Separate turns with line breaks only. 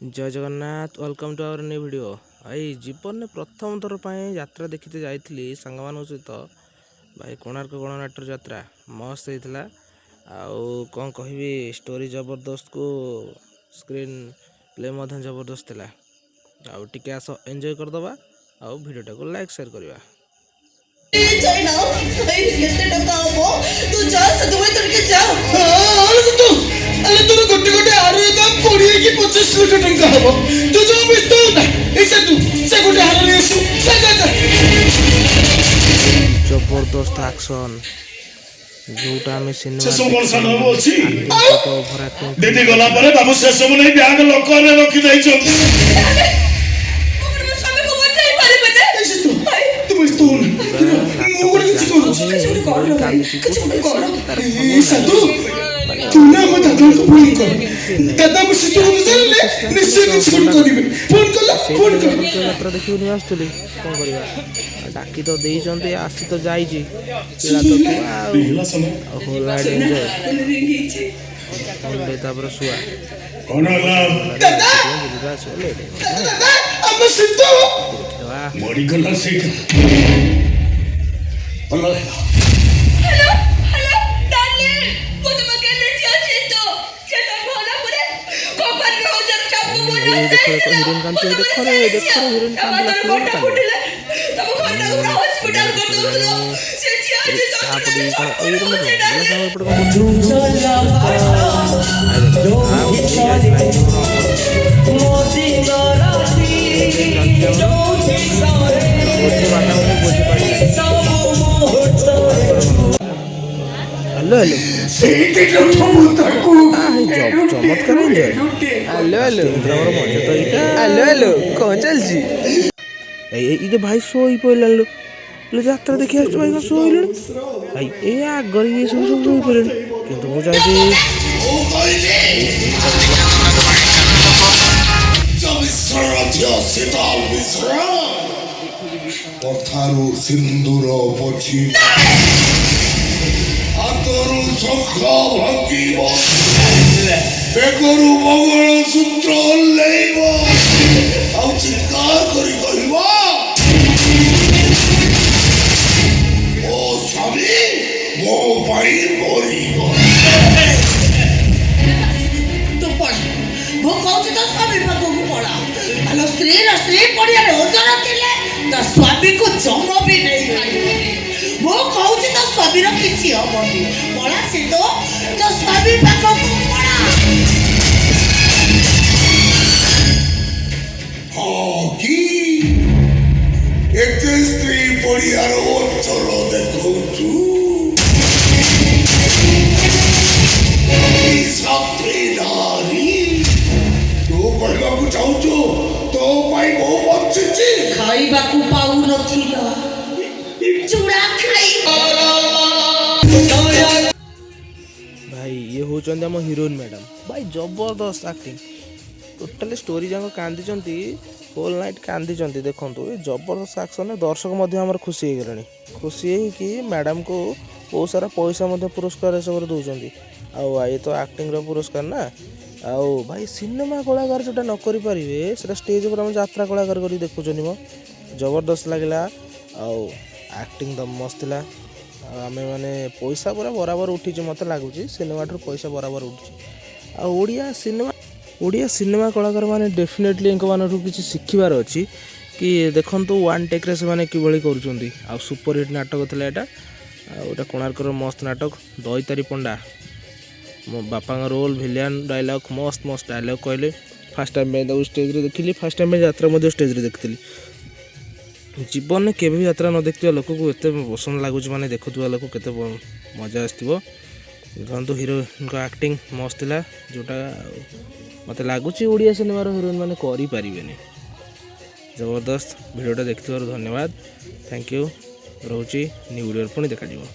जय Jagannath welcome to our new video. भाई जीवन में प्रथम थर पर यात्रा देखते जाइली सांग मान सहित भाई कोणार्क गणनाट्य यात्रा मस्त होता। कौन कहबी स्टोरी जबरदस्त को स्क्रीन प्ले जबरदस्त था। टिके आस एंजॉय करदबा वीडियोटा को लाइक शेयर करवा। जबरदस्त एक्शन जोटा आम सिनेमा
दीदी गला पर बाबू से सब नहीं ब्याग लोकर में रखी दै छ तुम तो मुगुड़ किछ करो तू ना मत दादा को फोन कर दादा मुझसे तो ले निश्चय किछ करिवे फोन कर
यात्रा देखियो नि आस्तली कोन करबा डाकी तो देई जंते आसी तो जाई छी पिला तो
पिला समय
होला एंजॉय ले तापर सुआ
कोन होला दादा अब सिद्धो मोड़ी गला से होला
हेलो हेलो डार्लिंग वो तो मैं कहने चाहती तो चलो बोला बोले कोपर में हो जब चाकू बोला
देखो हिरोइन काम से देखो हिरोइन काम ला कोन काम
तब घंटा पूरा हॉस्पिटल कर दो से चिया से
आप दी को ओई रो मतलब समय पड़ को
मोदी गराती जो सारे
हेलो हेलो चमत्कार एंजॉय हेलो हेलो मजा तो इटा हेलो हेलो कौन चल जी ये भाई सोई पड़े लो यात्रा देखी आस भाई सोई भाई ए आगर ये सब सब सोई पड़े किंतु मु जाई
पथारू सिंदूर पछी आतरू सखा भांगिब बेगरू मंगल सूत्र लेइब आ चित्कार करी कहब ओ स्वामी मो पाई मरिब
तो पढ़ वो कौन तो स्वामी पाको को पढ़ा हेलो स्त्री पढ़िया ओजन थिले तो स्वामी को जम भी नहीं खाइबनी वो कहूँ तो स्वामी रो किछि हबनी पढ़ा से तो स्वामी पाको को पढ़ा
हाँ की एक स्त्री पढ़िया ओजन देखौ तू सात्री नारी तो पढ़वा को चाहू तो पाई वो बच्ची
खाइबा को पाउ नथिला चूड़ा खाई
भाई ये होचंदी हम हीरोइन मैडम भाई जबरदस्त एक्टिंग टोटली स्टोरी जाक कांदी होल नाइट कांदी देखो ये जबरदस्त एक्शन दर्शक हमर खुशी हो गले खुशी कि मैडम को बहुत सारा पैसा पुरस्कार सब दौरान ये तो एक्टिंग पुरस्कार ना आउ भाई सिनेमा कलाकार जोटा न करि परिबे सेटा स्टेज पर हम यात्रा कलाकार करी देखुचनी मो जबरदस्त लागला आउ एक्टिंग दम मस्त ला आमे माने पैसा पूरा बराबर उठी मत लगुच सिनेमा ठू पैसा बराबर उठी ओडिया सिनेमा कलाकार माने डेफिनेटली इनक मानू किसी शिखिबार अच्छी कि देखंतु वन टेक रे से माने किबळी करूचंदी आ सुपर हिट नाटक थिला एटा ओटा कोणार्कर मस्त नाटक दैतारी पंडा मो बापा रोल भिलियन डायलॉग मस्त मस्त डायलॉग कहले फास्ट टाइम में स्टेज रे देखिली फास्ट टाइम में यात्रा मध्य स्टेज रे देखली जीवन में केबे भी यात्रा न देखथिबा लोक को एते पसंद लागुच माने देखुथबा लोक केते मजा आस्थिबो देखंतु हीरोइन को एक्टिंग मस्त ला जोटा मते लागुच ओडिया सिनेमा रो हीरोइन माने करि परिबेनी जबरदस्त वीडियोटा देखथिबार धन्यवाद थैंक यू रोची न्यू वीडियो पुणी देखा जीवो।